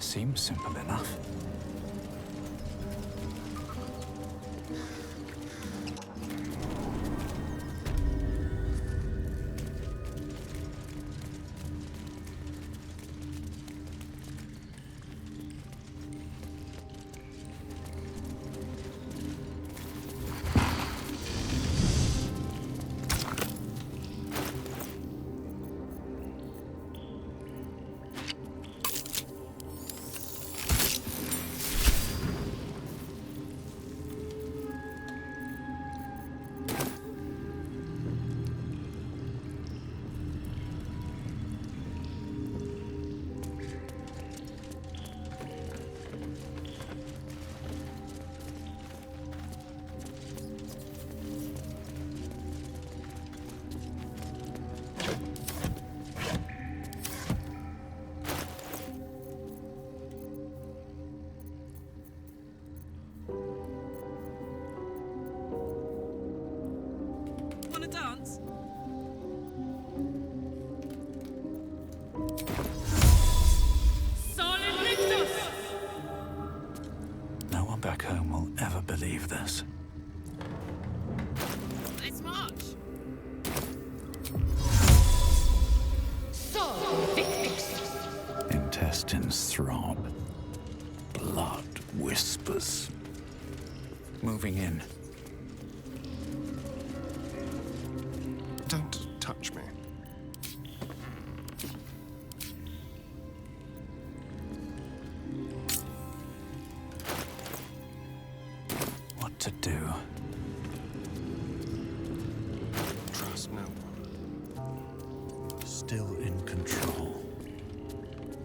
seems simple enough. Wanna dance? Solid Victus! No one back home will ever believe this. Let's march! Solid Victus! Intestines throb. Blood whispers. Moving in. Don't touch me. What to do? Trust no one. Still in control.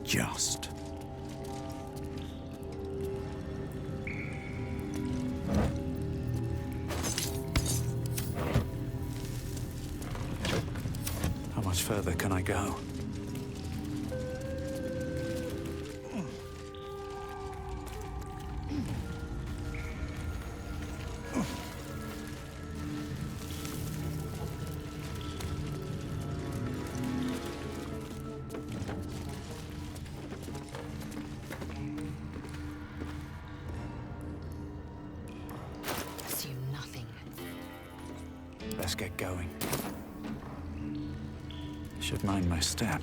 Just. How much further can I go? Assume nothing. Let's get going. Should mind my step.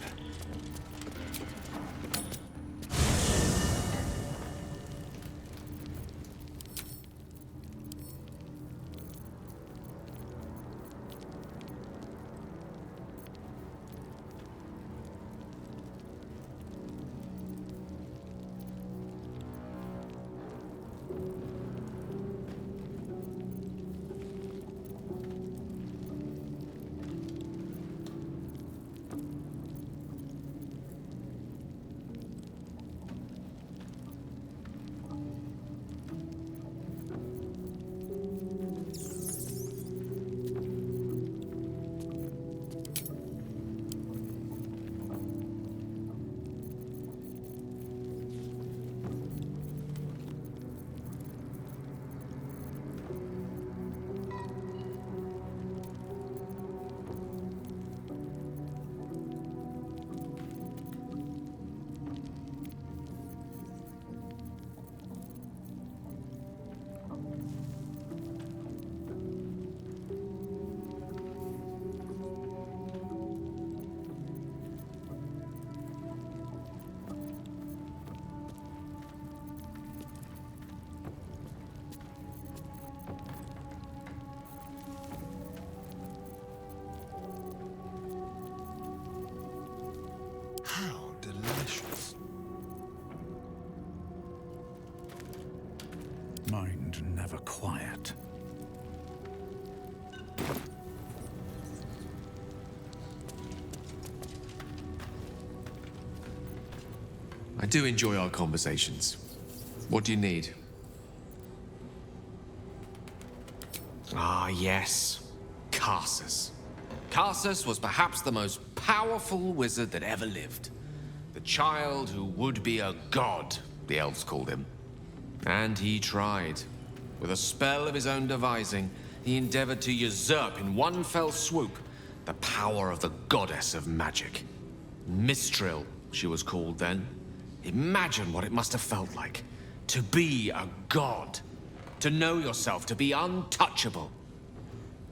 How delicious. Mind never quiet. I do enjoy our conversations. What do you need? Ah, yes. Karsus. Karsus was perhaps the most powerful wizard that ever lived. The child who would be a god, the elves called him. And he tried. With a spell of his own devising, he endeavored to usurp in one fell swoop the power of the goddess of magic. Mistril, she was called then. Imagine what it must have felt like to be a god. To know yourself, to be untouchable.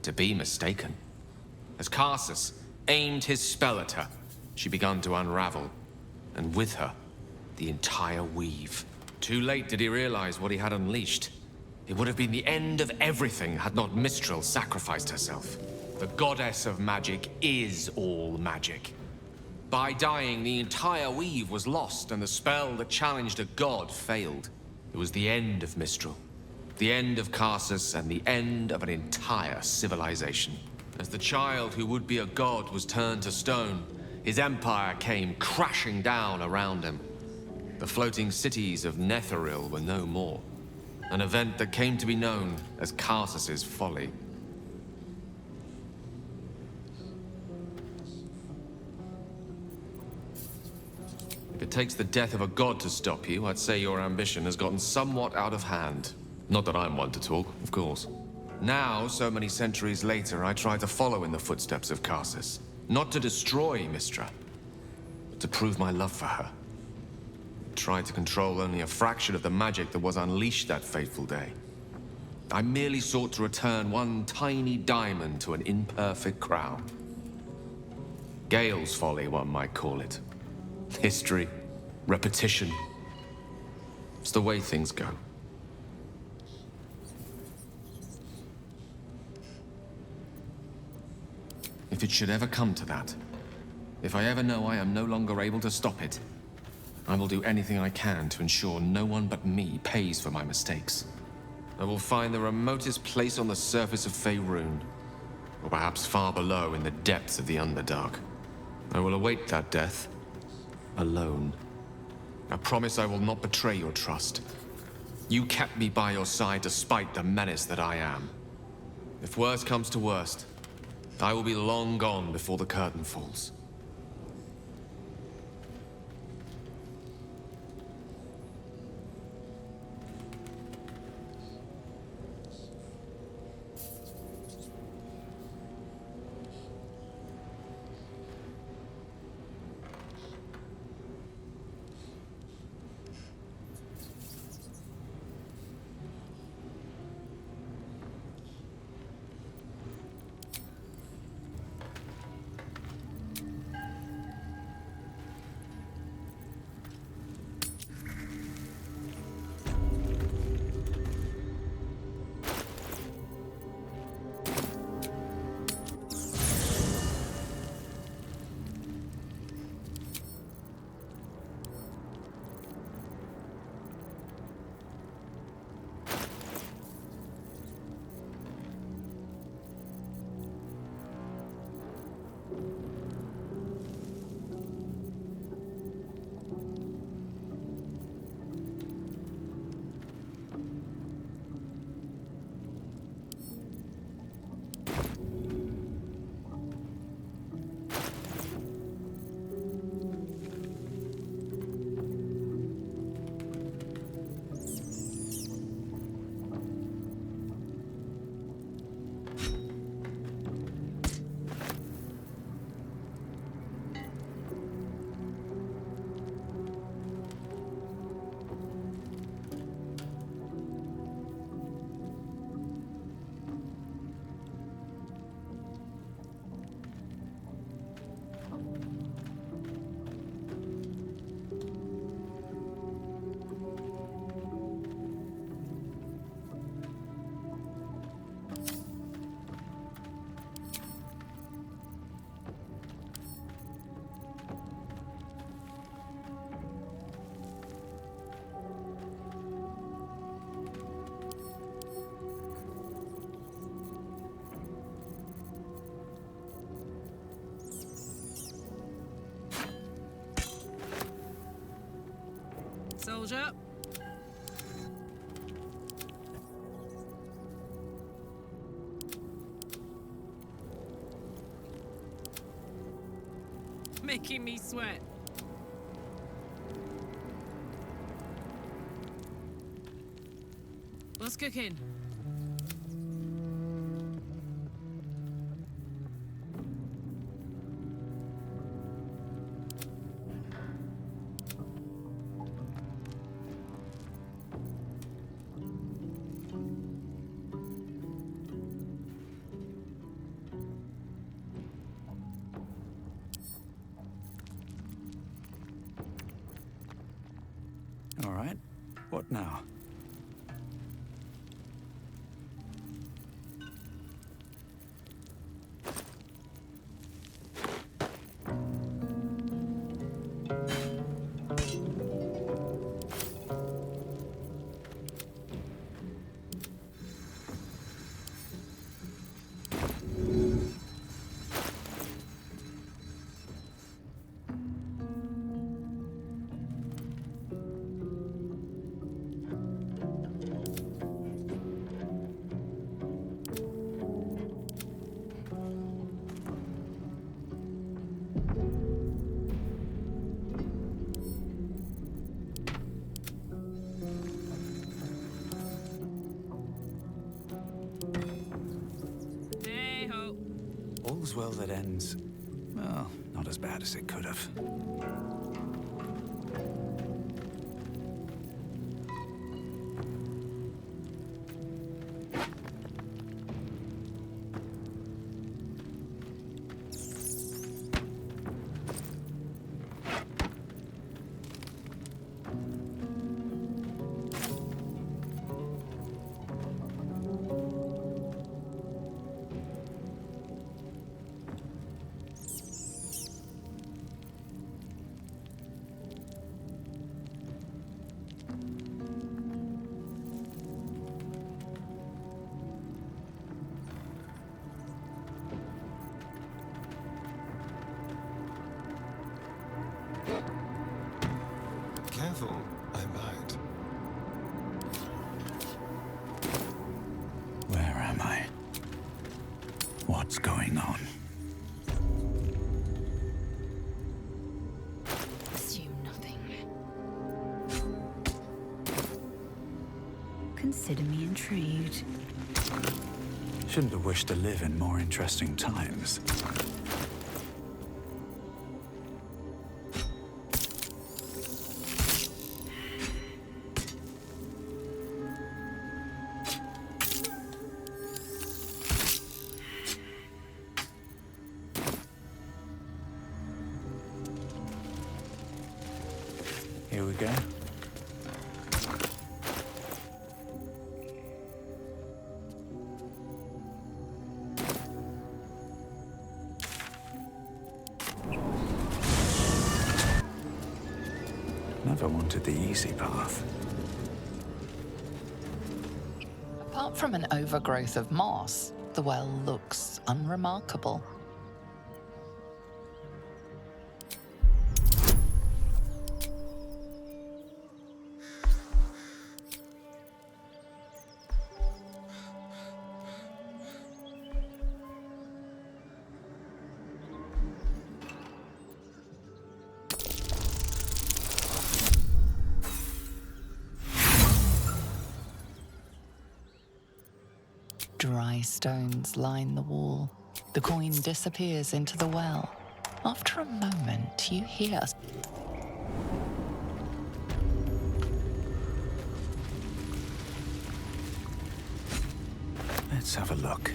To be mistaken. As Karsus aimed his spell at her, she began to unravel. And with her, the entire weave. Too late did he realize what he had unleashed. It would have been the end of everything had not Mistral sacrificed herself. The goddess of magic is all magic. By dying, the entire weave was lost, and the spell that challenged a god failed. It was the end of Mistral. The end of Karsus, and the end of an entire civilization. As the child who would be a god was turned to stone, his empire came crashing down around him. The floating cities of Netheril were no more. An event that came to be known as Karsus's folly. If it takes the death of a god to stop you, I'd say your ambition has gotten somewhat out of hand. Not that I'm one to talk, of course. Now, so many centuries later, I try to follow in the footsteps of Karsus. Not to destroy Mistra, but to prove my love for her. I tried to control only a fraction of the magic that was unleashed that fateful day. I merely sought to return one tiny diamond to an imperfect crown. Gale's folly, one might call it. History, repetition. It's the way things go. If it should ever come to that, if I ever know I am no longer able to stop it, I will do anything I can to ensure no one but me pays for my mistakes. I will find the remotest place on the surface of Faerun, or perhaps far below in the depths of the Underdark. I will await that death, alone. I promise I will not betray your trust. You kept me by your side despite the menace that I am. If worst comes to worst, I will be long gone before the curtain falls. Soldier. Making me sweat. What's cooking? What now? Hey ho. All's well that ends, well, not as bad as it could have. Careful, I might. Where am I? What's going on? Assume nothing. Consider me intrigued. Shouldn't have wished to live in more interesting times. Here we go. Never wanted the easy path. Apart from an overgrowth of moss, the well looks unremarkable. Dry stones line the wall. The coin disappears into the well. After a moment, you hear Let's have a look.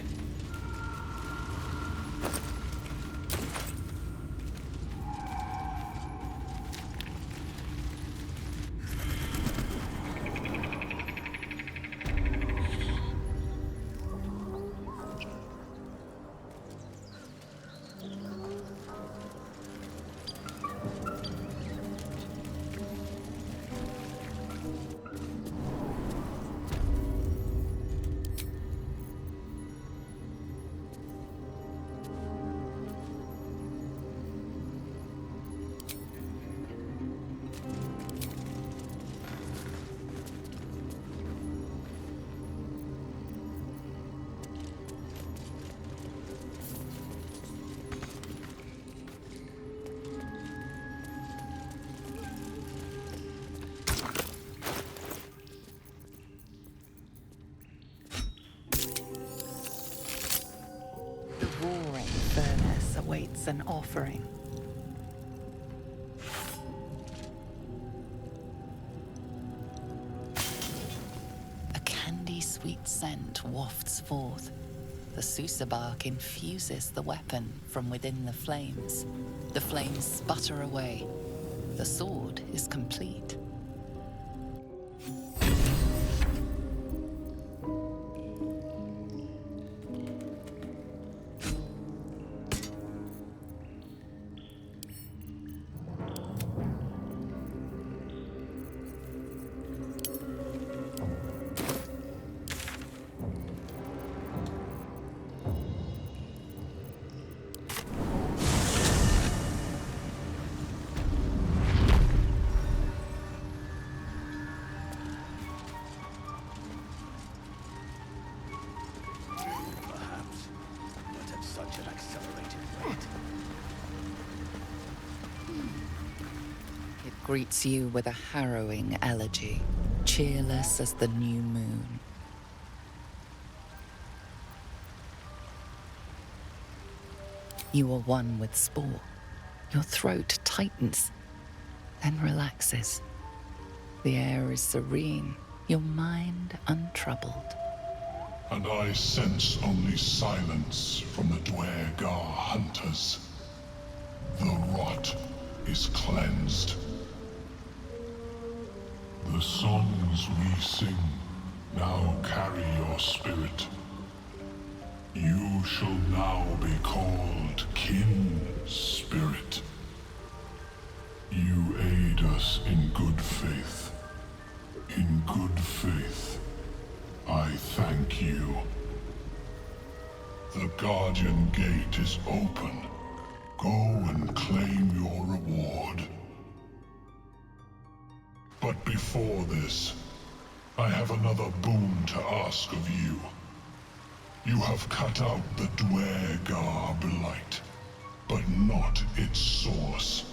the roaring furnace awaits an offering. A candy-sweet scent wafts forth. The Susa bark infuses the weapon from within the flames. The flames sputter away. The sword is complete. greets you with a harrowing elegy, cheerless as the new moon. You are one with Spore. Your throat tightens, then relaxes. The air is serene, your mind untroubled. And I sense only silence from the Dwergar hunters. The rot is cleansed. The songs we sing now carry your spirit. You shall now be called Kin Spirit. You aid us in good faith. In good faith, I thank you. The Guardian Gate is open. Go and claim your reward. But before this, I have another boon to ask of you. You have cut out the Dwergar blight, but not its source.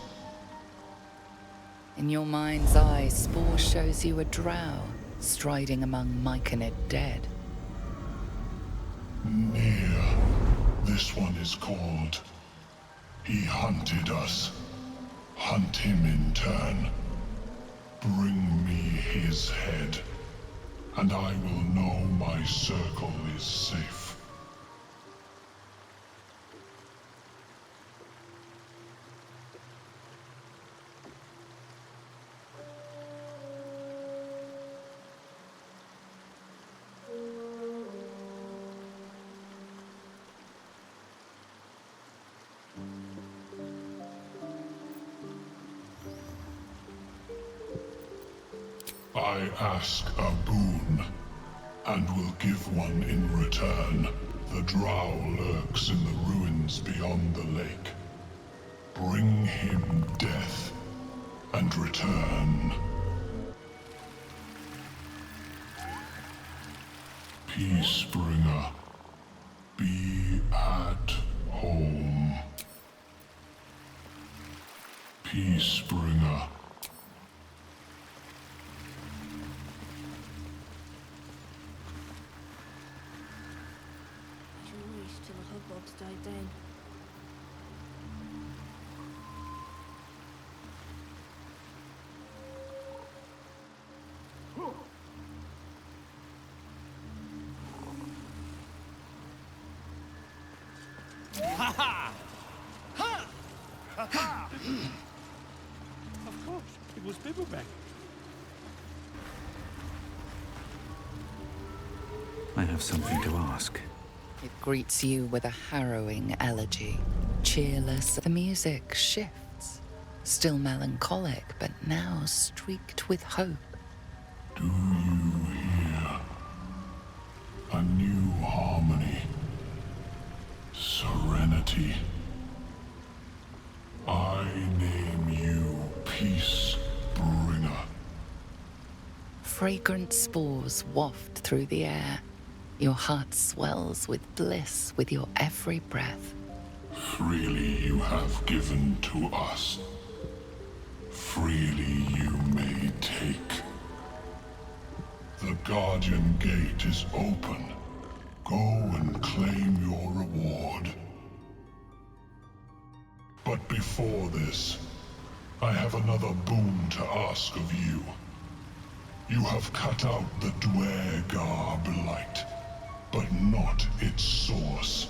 In your mind's eye, Spore shows you a drow striding among Myconid dead. Near. This one is called. He hunted us. Hunt him in turn. Bring me his head, and I will know my circle is safe. I ask a boon, and will give one in return. The drow lurks in the ruins beyond the lake. Bring him death, and return. Peacebringer, be at home. Peacebringer. Till the hubbods died down. Of course, it was Bibberback. I have something to ask. It greets you with a harrowing elegy, cheerless. The music shifts, still melancholic, but now streaked with hope. Do you hear? A new harmony. Serenity. I name you Peacebringer. Fragrant spores waft through the air. Your heart swells with bliss with your every breath. Freely you have given to us. Freely you may take. The Guardian Gate is open. Go and claim your reward. But before this, I have another boon to ask of you. You have cut out the Dwergar blight, but not its source.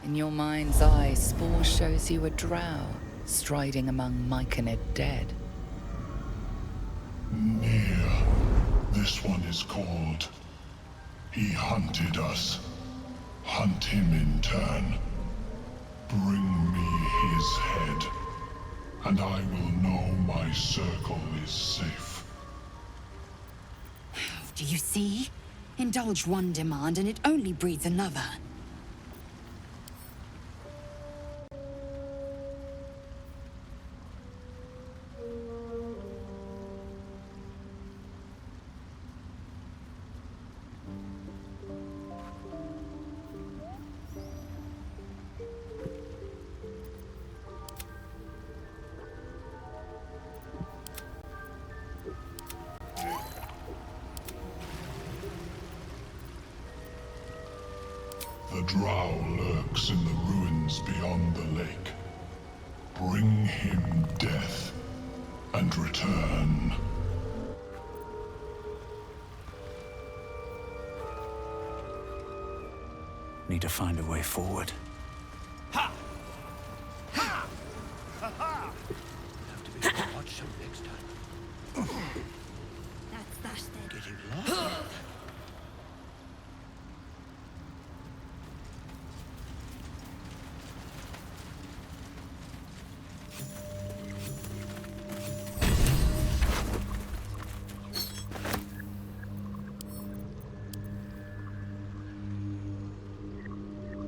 In your mind's eye, Spore shows you a drow striding among Myconid dead. Near. This one is called. He hunted us. Hunt him in turn. Bring me his head, and I will know my circle is safe. Do you see? Indulge one demand and it only breeds another. drow lurks in the ruins beyond the lake. Bring him death and return. Need to find a way forward. Ha! Ha! Ha ha! Have to be watchful next time. That's that then. Getting lost.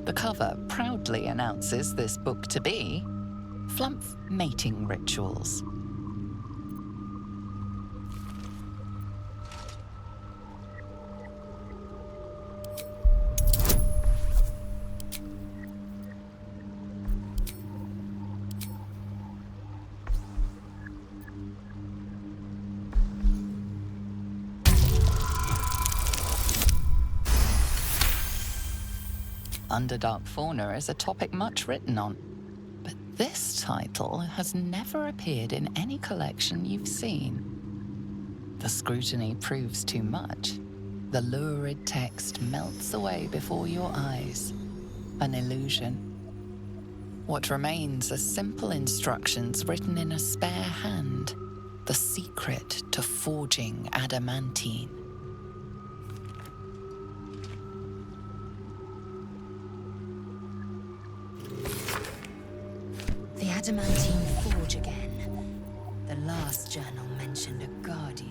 The cover proudly announces this book to be Flumph Mating Rituals. Underdark fauna is a topic much written on, but this title has never appeared in any collection you've seen. The scrutiny proves too much. The lurid text melts away before your eyes. An illusion. What remains are simple instructions written in a spare hand. The secret to forging adamantine. The adamantine forge again. The last journal mentioned a guardian.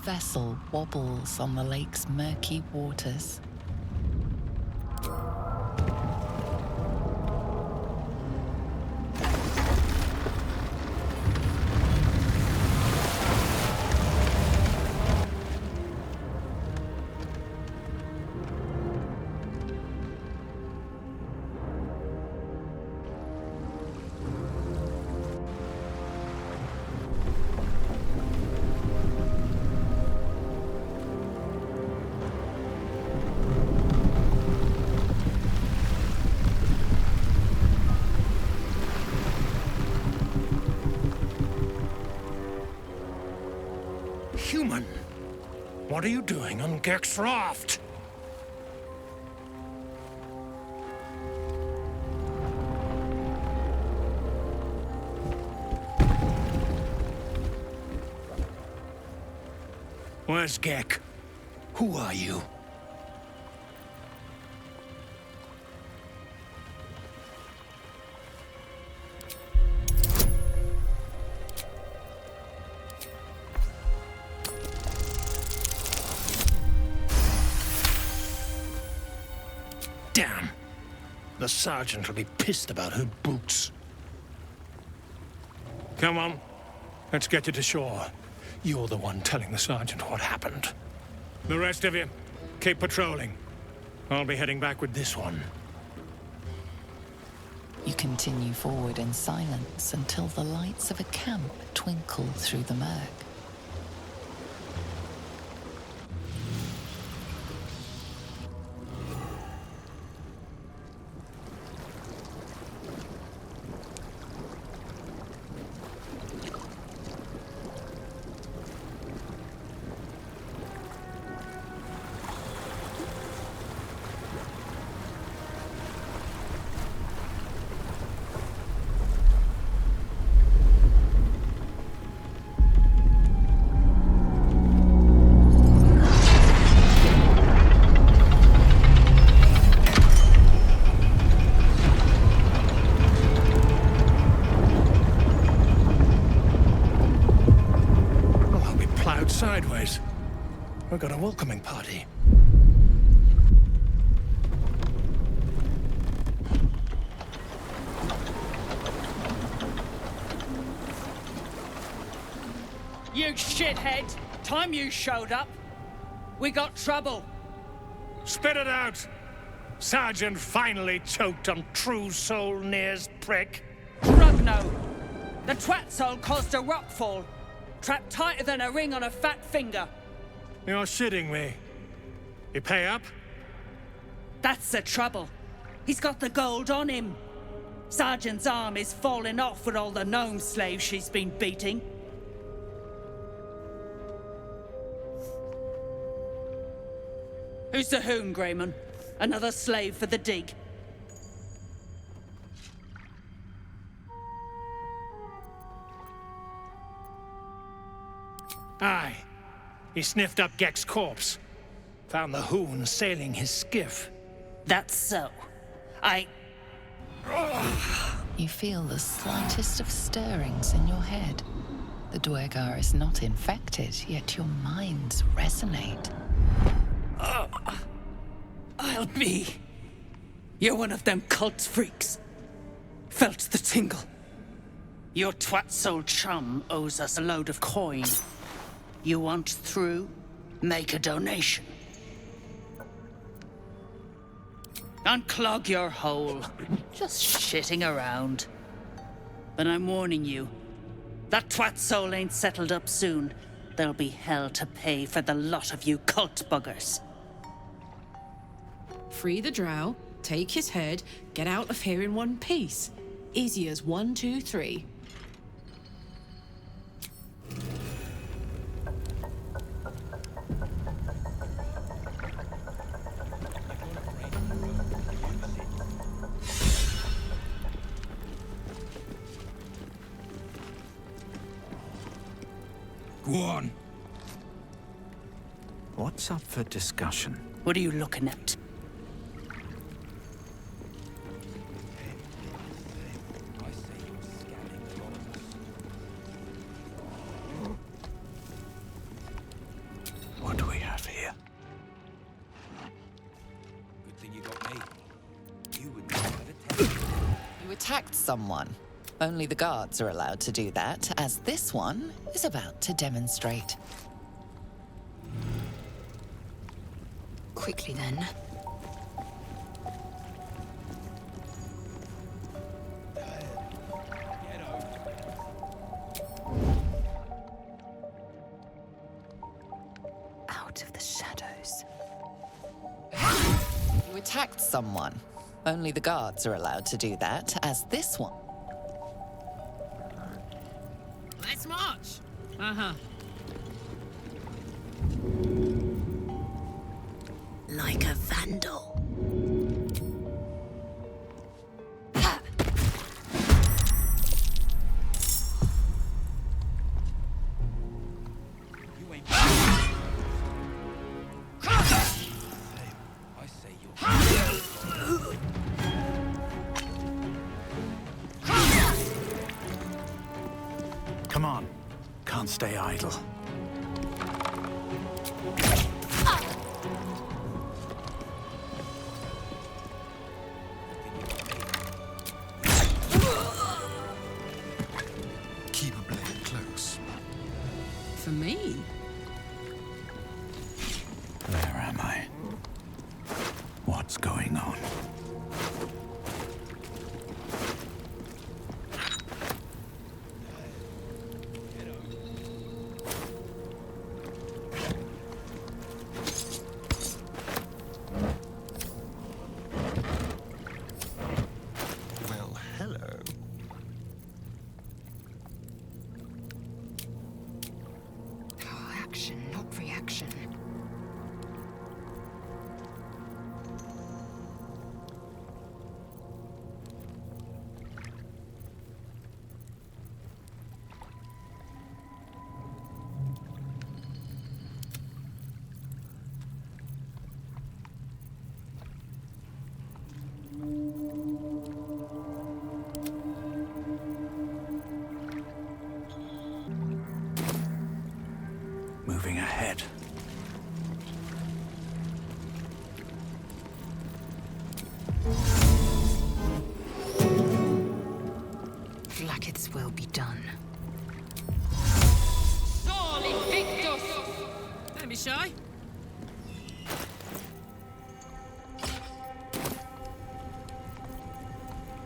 Vessel wobbles on the lake's murky waters. Human! What are you doing on Gek's raft? Where's Gek? Who are you? Damn! The sergeant will be pissed about her boots. Come on. Let's get you to shore. You're the one telling the sergeant what happened. The rest of you, keep patrolling. I'll be heading back with this one. You continue forward in silence until the lights of a camp twinkle through the murk. Sideways. We've got a welcoming party. You shithead! Time you showed up, we got trouble. Spit it out! Sergeant finally choked on True Soul Near's prick. Rugno! The twat soul caused a rockfall. Trapped tighter than a ring on a fat finger. You're shitting me. You pay up? That's the trouble. He's got the gold on him. Sergeant's arm is falling off with all the gnome slaves she's been beating. Who's the hoon, Grayman? Another slave for the dig. Aye. He sniffed up Gek's corpse. Found the hoon sailing his skiff. That's so. You feel the slightest of stirrings in your head. The Dwergar is not infected, yet your minds resonate. I'll be. You're one of them cult freaks. Felt the tingle. Your twat soul chum owes us a load of coin. You want through? Make a donation. Unclog your hole. Just shitting around. But I'm warning you, that twat soul ain't settled up soon. There'll be hell to pay for the lot of you cult buggers. Free the drow, take his head, get out of here in one piece. Easy as 1, 2, 3. Go on. What's up for discussion? What are you looking at? What do we have here? Good thing you got me. You would never have attacked. You attacked someone. Only the guards are allowed to do that, as this one is about to demonstrate. Quickly then. Out of the shadows. You attacked someone. Only the guards are allowed to do that, as this one... Let's march. Uh-huh. Like a vandal. You ain't. I say you're. Come on. Can't stay idle. will be done. Don't be shy.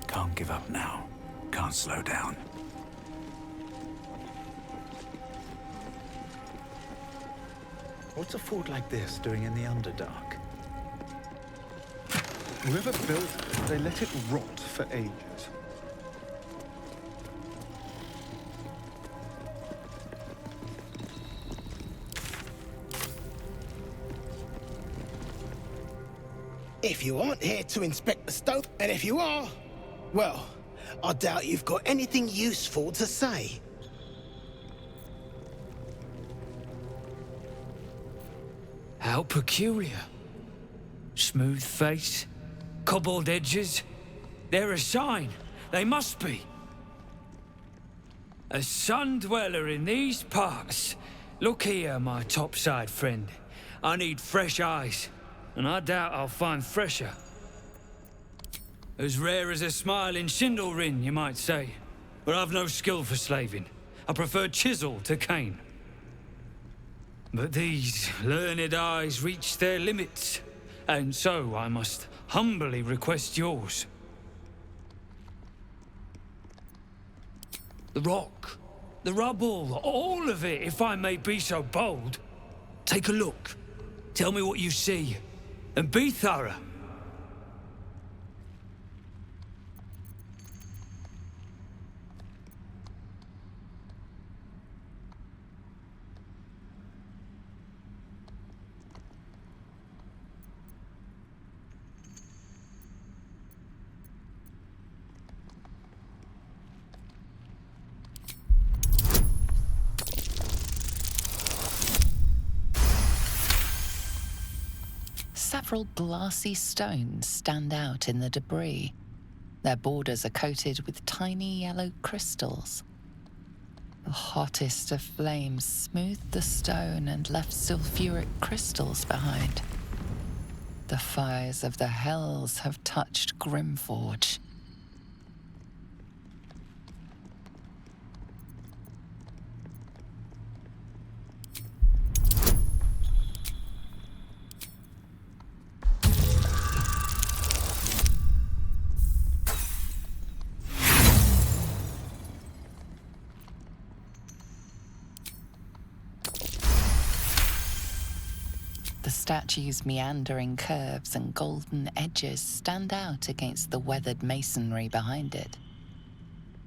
Can't give up now. Can't slow down. What's a fort like this doing in the Underdark? Whoever built it, they let it rot for ages. If you aren't here to inspect the stone, and if you are, well, I doubt you've got anything useful to say. How peculiar. Smooth face, cobbled edges. They're a sign. They must be. A sun dweller in these parts. Look here, my topside friend. I need fresh eyes, and I doubt I'll find fresher. As rare as a smile in Sindlerin, you might say. But I've no skill for slaving. I prefer chisel to cane. But these learned eyes reach their limits, and so I must humbly request yours. The rock, the rubble, all of it, if I may be so bold. Take a look. Tell me what you see, and be thorough. Several glassy stones stand out in the debris. Their borders are coated with tiny yellow crystals. The hottest of flames smoothed the stone and left sulfuric crystals behind. The fires of the hells have touched Grymforge. The statue's meandering curves and golden edges stand out against the weathered masonry behind it.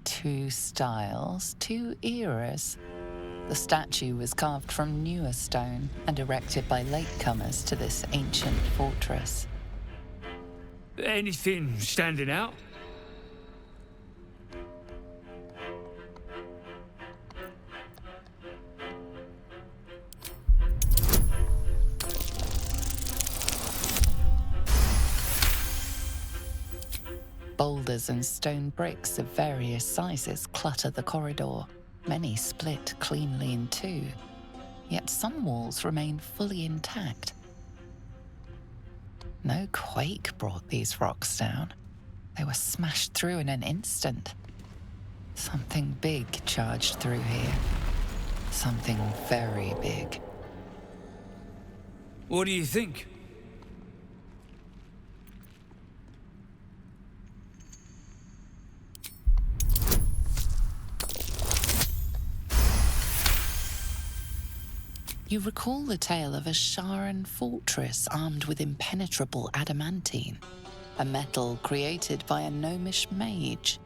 Two styles, two eras. The statue was carved from newer stone and erected by latecomers to this ancient fortress. Anything standing out? Boulders and stone bricks of various sizes clutter the corridor. Many split cleanly in two, yet some walls remain fully intact. No quake brought these rocks down. They were smashed through in an instant. Something big charged through here. Something very big. What do you think? You recall the tale of a Sharan fortress armed with impenetrable adamantine, a metal created by a gnomish mage.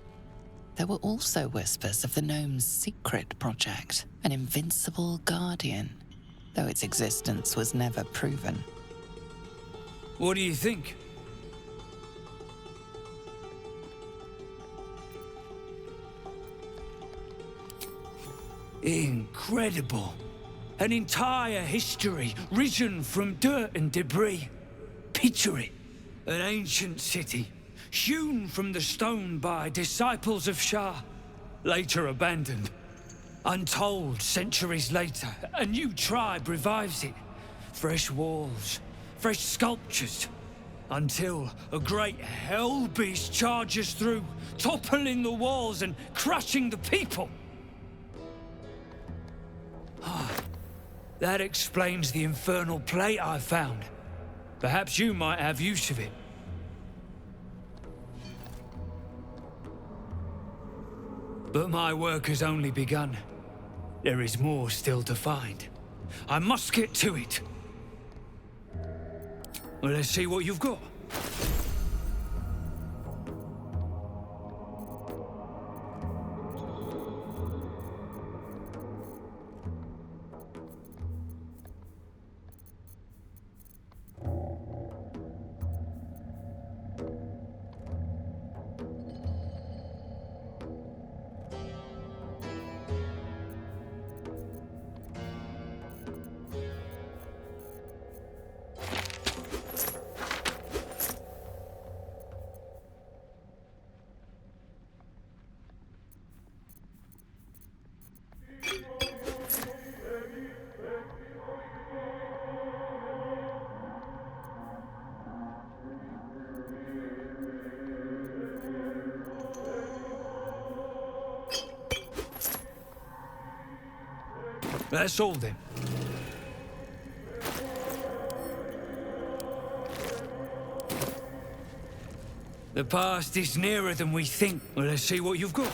There were also whispers of the gnome's secret project, an invincible guardian, though its existence was never proven. What do you think? Incredible. An entire history risen from dirt and debris. Picture it. An ancient city, hewn from the stone by disciples of Shah, later abandoned. Untold centuries later, a new tribe revives it. Fresh walls, fresh sculptures. until a great hell beast charges through, toppling the walls and crushing the people. That explains the infernal plate I found. Perhaps you might have use of it. But my work has only begun. There is more still to find. I must get to it. Well, let's see what you've got. That's all then. The past is nearer than we think. Well, let's see what you've got.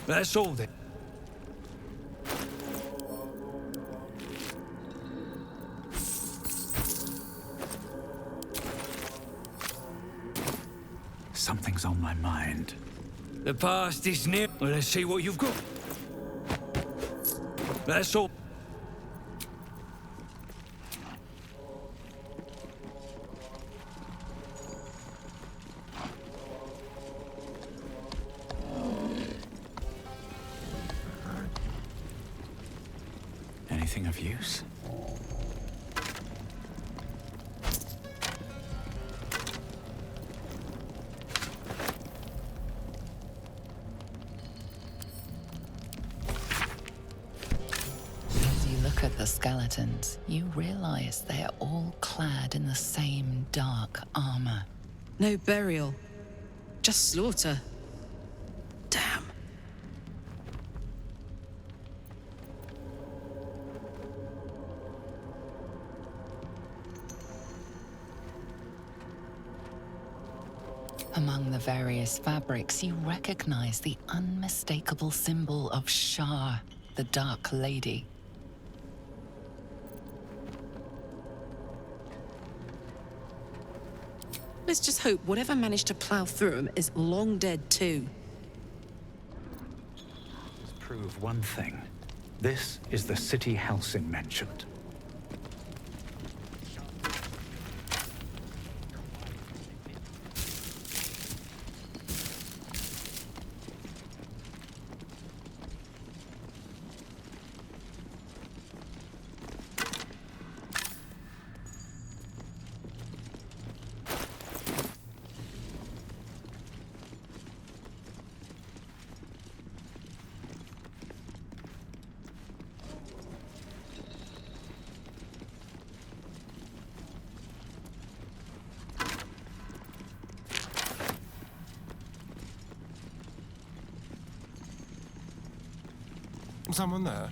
That's all then. Something's on my mind. The past is near. Well, let's see what you've got. That's all. Anything of use? Look at the skeletons. You realize they're all clad in the same dark armor. No burial. Just slaughter. Damn. Among the various fabrics, you recognize the unmistakable symbol of Shar, the Dark Lady. Let's just hope whatever managed to plow through them is long dead too. Let's prove one thing. This is the city Halsin mentioned. Someone there?